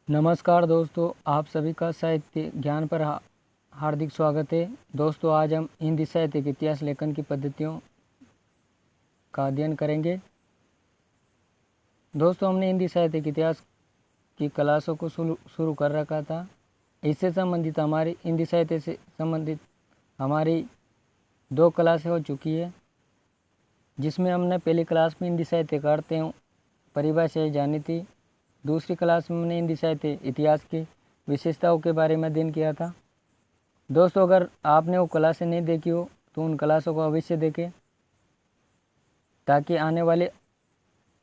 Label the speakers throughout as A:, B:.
A: नमस्कार दोस्तों, आप सभी का साहित्य ज्ञान पर हार्दिक स्वागत है। दोस्तों, आज हम हिंदी साहित्य के इतिहास लेखन की पद्धतियों का अध्ययन करेंगे। दोस्तों, हमने हिंदी साहित्य के इतिहास की क्लासों को शुरू कर रखा था। इससे संबंधित हमारी हिंदी साहित्य से संबंधित हमारी 2 क्लासें हो चुकी है, जिसमें हमने पहली क्लास में हिंदी साहित्य का अर्थ एवं परिभाषाएं जानी थी। दूसरी क्लास में हमने हिंदी साहित्य इतिहास की विशेषताओं के बारे में अध्ययन किया था। दोस्तों, अगर आपने वो क्लासें नहीं देखी हो तो उन क्लासों को अवश्य देखें, ताकि आने वाले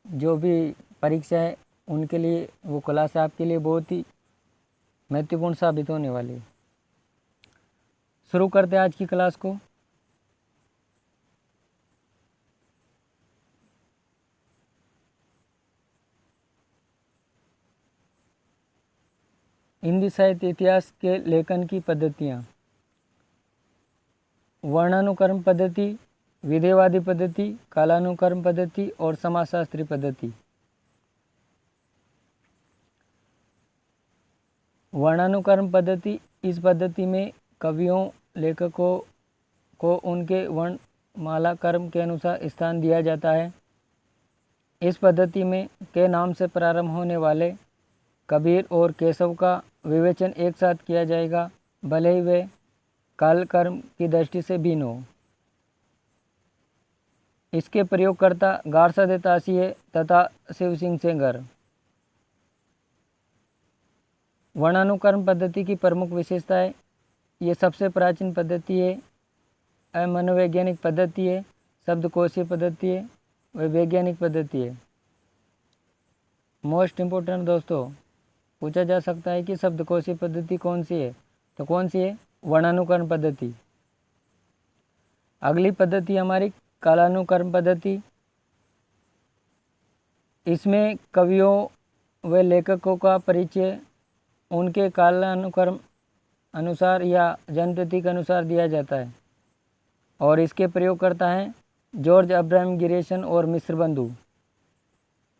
A: जो भी परीक्षा है उनके लिए वो क्लास आपके लिए बहुत ही महत्वपूर्ण साबित होने वाली है। शुरू करते हैं आज की क्लास को। हिंदी साहित्य इतिहास के लेखन की पद्धतियाँ: वर्णानुक्रम पद्धति, विधेयवादी पद्धति, कालानुक्रम पद्धति और समाजशास्त्री पद्धति। वर्णानुक्रम पद्धति: इस पद्धति में कवियों लेखकों को उनके वर्णमाला क्रम के अनुसार स्थान दिया जाता है। इस पद्धति में के नाम से प्रारंभ होने वाले कबीर और केशव का विवेचन एक साथ किया जाएगा, भले ही वे कालक्रम की दृष्टि से भिन्न हो। इसके प्रयोगकर्ता गारसदे तासिये तथा शिव सिंह सेंगर। वर्णानुक्रम पद्धति की प्रमुख विशेषताएं: ये सबसे प्राचीन पद्धति है, मनोवैज्ञानिक पद्धति है, शब्दकोशीय पद्धति है, व वैज्ञानिक पद्धति है। मोस्ट इम्पोर्टेंट दोस्तों, पूछा जा सकता है कि शब्दकोशीय पद्धति कौन सी है, तो कौन सी है? वर्णानुक्रम पद्धति। अगली पद्धति हमारी कालानुक्रम पद्धति। इसमें कवियों व लेखकों का परिचय उनके कालानुक्रम अनुसार या जन्मतिथि के अनुसार दिया जाता है, और इसके प्रयोगकर्ता हैं जॉर्ज अब्राहम गिरेसन और मिश्र बंधु।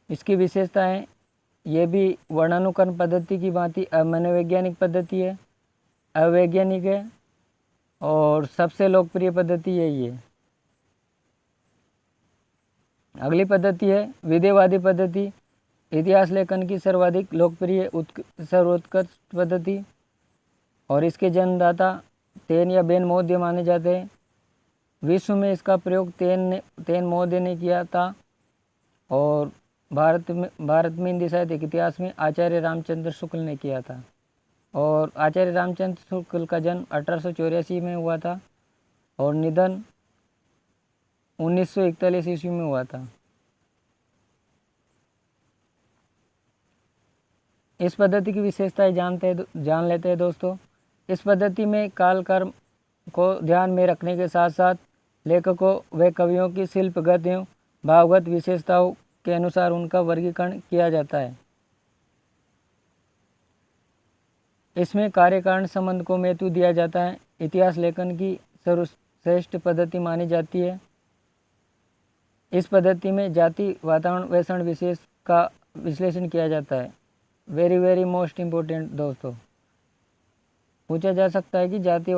A: इसकी विशेषता है, ये भी वर्णानुक्रम पद्धति की भांति मनोवैज्ञानिक पद्धति है, अवैज्ञानिक है, और सबसे लोकप्रिय पद्धति यही है। अगली पद्धति है विधेयवादी पद्धति। इतिहास लेखन की सर्वाधिक लोकप्रिय सर्वोत्कृष्ट पद्धति, और इसके जन्मदाता तेन या बेन महोदय माने जाते हैं। विश्व में इसका प्रयोग तेन महोदय ने किया था, और भारत में हिंदी साहित्य के इतिहास में आचार्य रामचंद्र शुक्ल ने किया था, और आचार्य रामचंद्र शुक्ल का जन्म 1884 में हुआ था और निधन 1941 ईस्वी में हुआ था। इस पद्धति की विशेषताएं जान लेते हैं दोस्तों। इस पद्धति में कालक्रम को ध्यान में रखने के साथ साथ लेखकों व कवियों की शिल्पगत एवं भावगत विशेषताओं के अनुसार उनका वर्गीकरण किया जाता है। इसमें कार्य कारण संबंध को महत्व दिया जाता है। इतिहास लेखन की सर्वश्रेष्ठ पद्धति मानी जाती है। इस पद्धति में जाति, वातावरण व क्षण विशेष का विश्लेषण किया जाता है। वेरी मोस्ट इम्पोर्टेंट दोस्तों, पूछा जा सकता है कि जाति,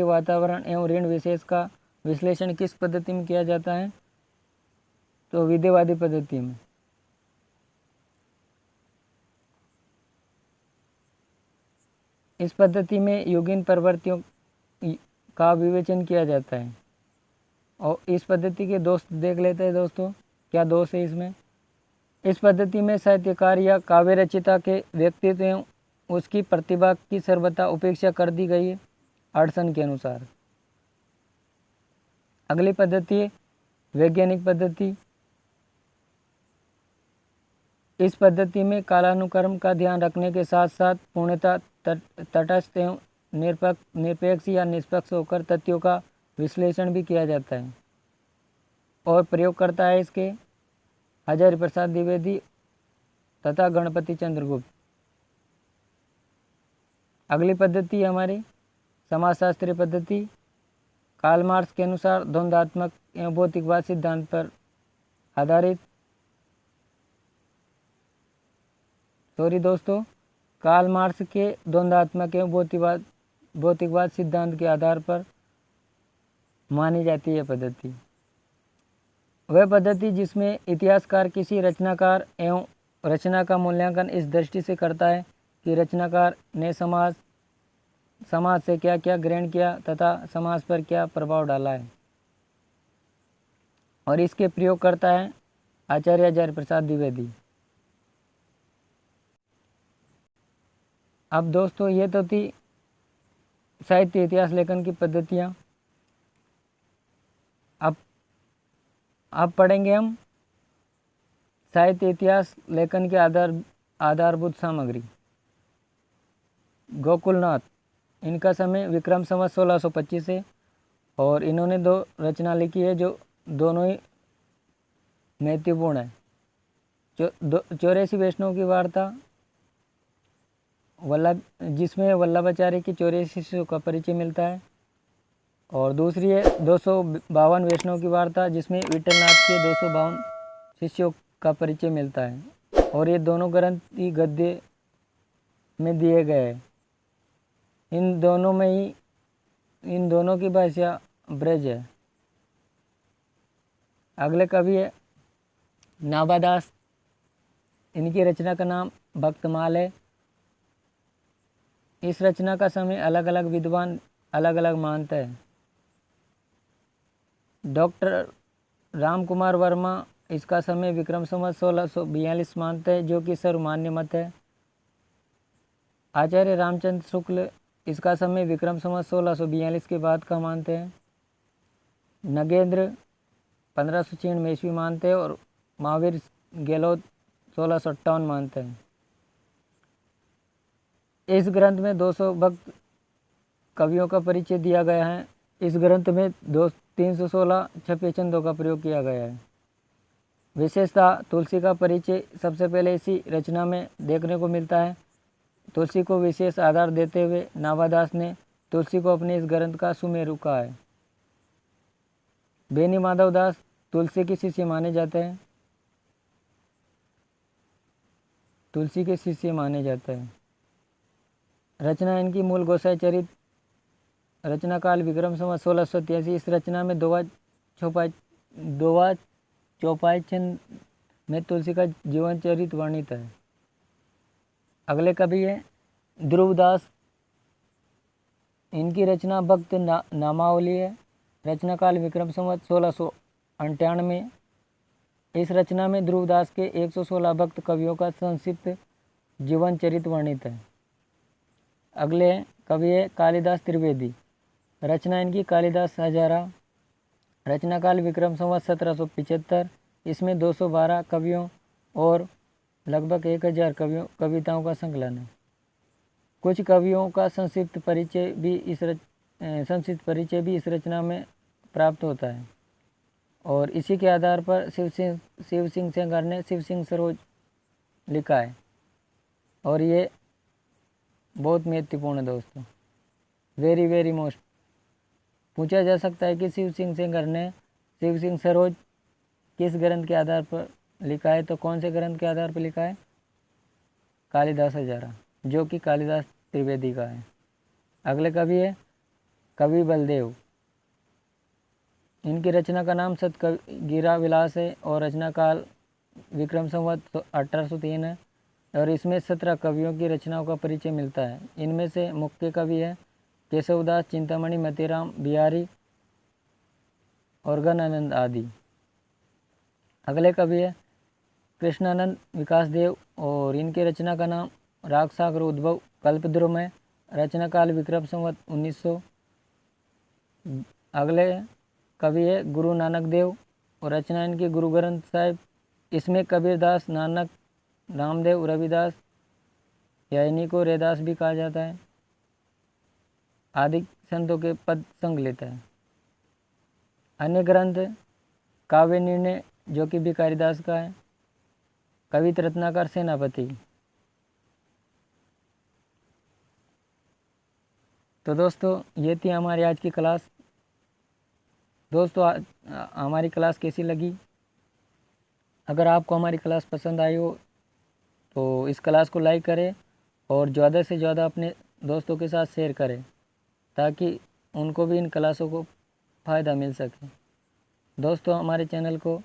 A: वातावरण एवं ऋण विशेष का विश्लेषण किस पद्धति में किया जाता है, तो विधेयवादी पद्धति में। इस पद्धति में युगीन प्रवृत्तियों का विवेचन किया जाता है, और इस पद्धति के दोष देख लेते हैं दोस्तों, क्या दोष है इसमें। इस पद्धति में साहित्यकार या काव्य रचयिता के व्यक्तित्व एवं उसकी प्रतिभा की सर्वथा उपेक्षा कर दी गई है अड़सन के अनुसार। अगली पद्धति है वैज्ञानिक पद्धति। इस पद्धति में कालानुक्रम का ध्यान रखने के साथ साथ पूर्णतः तटस्थ एवं निरपेक्ष या निष्पक्ष होकर तथ्यों का विश्लेषण भी किया जाता है, और प्रयोग करता है इसके हजारी प्रसाद द्विवेदी तथा गणपति चंद्रगुप्त। अगली पद्धति हमारी समाजशास्त्री पद्धति। कार्ल मार्क्स के अनुसार द्वंद्वात्मक एवं भौतिकवाद सिद्धांत पर आधारित सॉरी दोस्तों, कार्ल मार्क्स के द्वंद्वात्मक एवं भौतिकवाद सिद्धांत के आधार पर मानी जाती है पद्धति। वह पद्धति जिसमें इतिहासकार किसी रचनाकार एवं रचना का मूल्यांकन इस दृष्टि से करता है कि रचनाकार ने समाज से क्या क्या ग्रहण किया तथा समाज पर क्या प्रभाव डाला है, और इसके प्रयोग करता है आचार्य हजारी प्रसाद द्विवेदी। अब दोस्तों ये तो थी साहित्य इतिहास लेखन की पद्धतियाँ। अब पढ़ेंगे हम साहित्य इतिहास लेखन के आधारभूत सामग्री। गोकुलनाथ, इनका समय विक्रम संवत 1625 है और इन्होंने 2 रचना लिखी है जो दोनों ही महत्वपूर्ण है। 84 वैष्णव की वार्ता जिसमें वल्लभाचार्य की 84 शिष्यों का परिचय मिलता है, और दूसरी है 252 वैष्णव की वार्ता जिसमें विठलनाथ के 252 शिष्यों का परिचय मिलता है, और ये दोनों ग्रंथ ही गद्य में दिए गए हैं। इन दोनों की भाषा ब्रज है। अगले कवि है नाभादास, इनकी रचना का नाम भक्तमाल है। इस रचना का समय अलग अलग विद्वान अलग अलग मानते हैं। डॉक्टर राम कुमार वर्मा इसका समय विक्रम संवत 1642 मानते हैं, जो कि सर्वमान्य मत है। आचार्य रामचंद्र शुक्ल इसका समय विक्रम संवत 1642 के बाद का मानते हैं। नगेंद्र 1596 में ईस्वी मानते हैं, और महावीर गहलोत 1658 मानते हैं। इस ग्रंथ में 200 भक्त कवियों का परिचय दिया गया है। इस ग्रंथ में 316 छपे छंदों का प्रयोग किया गया है। विशेषता तुलसी का परिचय सबसे पहले इसी रचना में देखने को मिलता है। तुलसी को विशेष आधार देते हुए नाभादास ने तुलसी को अपने इस ग्रंथ का सुमेरु कहा है। बेनी माधवदास तुलसी के शिष्य माने जाते हैं। रचना इनकी मूल गोसाई चरित, रचना काल विक्रम संवत 1683। इस रचना में दोवा चौपाई छंद में तुलसी का जीवन चरित वर्णित है। अगले कवि है ध्रुवदास, इनकी रचना भक्त नामावली है। रचना काल विक्रम संवत 1698। इस रचना में ध्रुवदास के 116 भक्त कवियों का संक्षिप्त जीवन चरित वर्णित है। अगले कवि है कालिदास त्रिवेदी, रचना इनकी कालिदास हजारा। रचना काल विक्रम संवत 1775। इसमें 212 कवियों और लगभग 1000 कविताओं का संकलन है। कुछ कवियों का संक्षिप्त परिचय भी इस रचना में प्राप्त होता है, और इसी के आधार पर शिव सिंह सेंगर ने शिव सिंह सरोज लिखा है, और ये बहुत महत्वपूर्ण है दोस्तों, वेरी वेरी मोस्ट। पूछा जा सकता है कि शिव सिंह सेंगर ने शिव सिंह सरोज किस ग्रंथ के आधार पर लिखा है, तो कौन से ग्रंथ के आधार पर लिखा है? कालिदास हजारा, जो कि कालिदास त्रिवेदी का है। अगले कवि है कवि बलदेव, इनकी रचना का नाम सतगिरा विलास है, और रचना काल विक्रम संवत 1803 है, और इसमें 17 कवियों की रचनाओं का परिचय मिलता है। इनमें से मुख्य कवि है केशवदास, चिंतामणि, मतीराम, बिहारी और गणानंद आदि। अगले कवि है कृष्णानंद विकासदेव, और इनकी रचना का नाम राग सागर उद्भव कल्पद्रुम है। रचना काल विक्रम संवत 1900। अगले कवि है गुरु नानक देव, और रचना इनकी गुरु ग्रंथ साहिब। इसमें कबीरदास, नानक, रामदेव, रविदास या इन्हीं को रैदास भी कहा जाता है आदि संतों के पद संकलित है। अन्य ग्रंथ काव्य निर्णय, जो कि भिखारीदास का है। कवित रत्नाकर सेनापति। तो दोस्तों ये थी हमारी आज की क्लास। दोस्तों हमारी क्लास कैसी लगी? अगर आपको हमारी क्लास पसंद आई हो तो इस क्लास को लाइक करें और ज़्यादा से ज़्यादा अपने दोस्तों के साथ शेयर करें ताकि उनको भी इन क्लासों को फ़ायदा मिल सके। दोस्तों हमारे चैनल को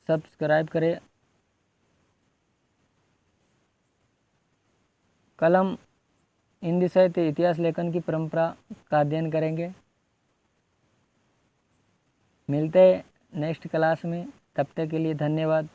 A: सब्सक्राइब करें। कल हम हिंदी साहित्य इतिहास लेखन की परंपरा का अध्ययन करेंगे। मिलते हैं नेक्स्ट क्लास में, तब तक के लिए धन्यवाद।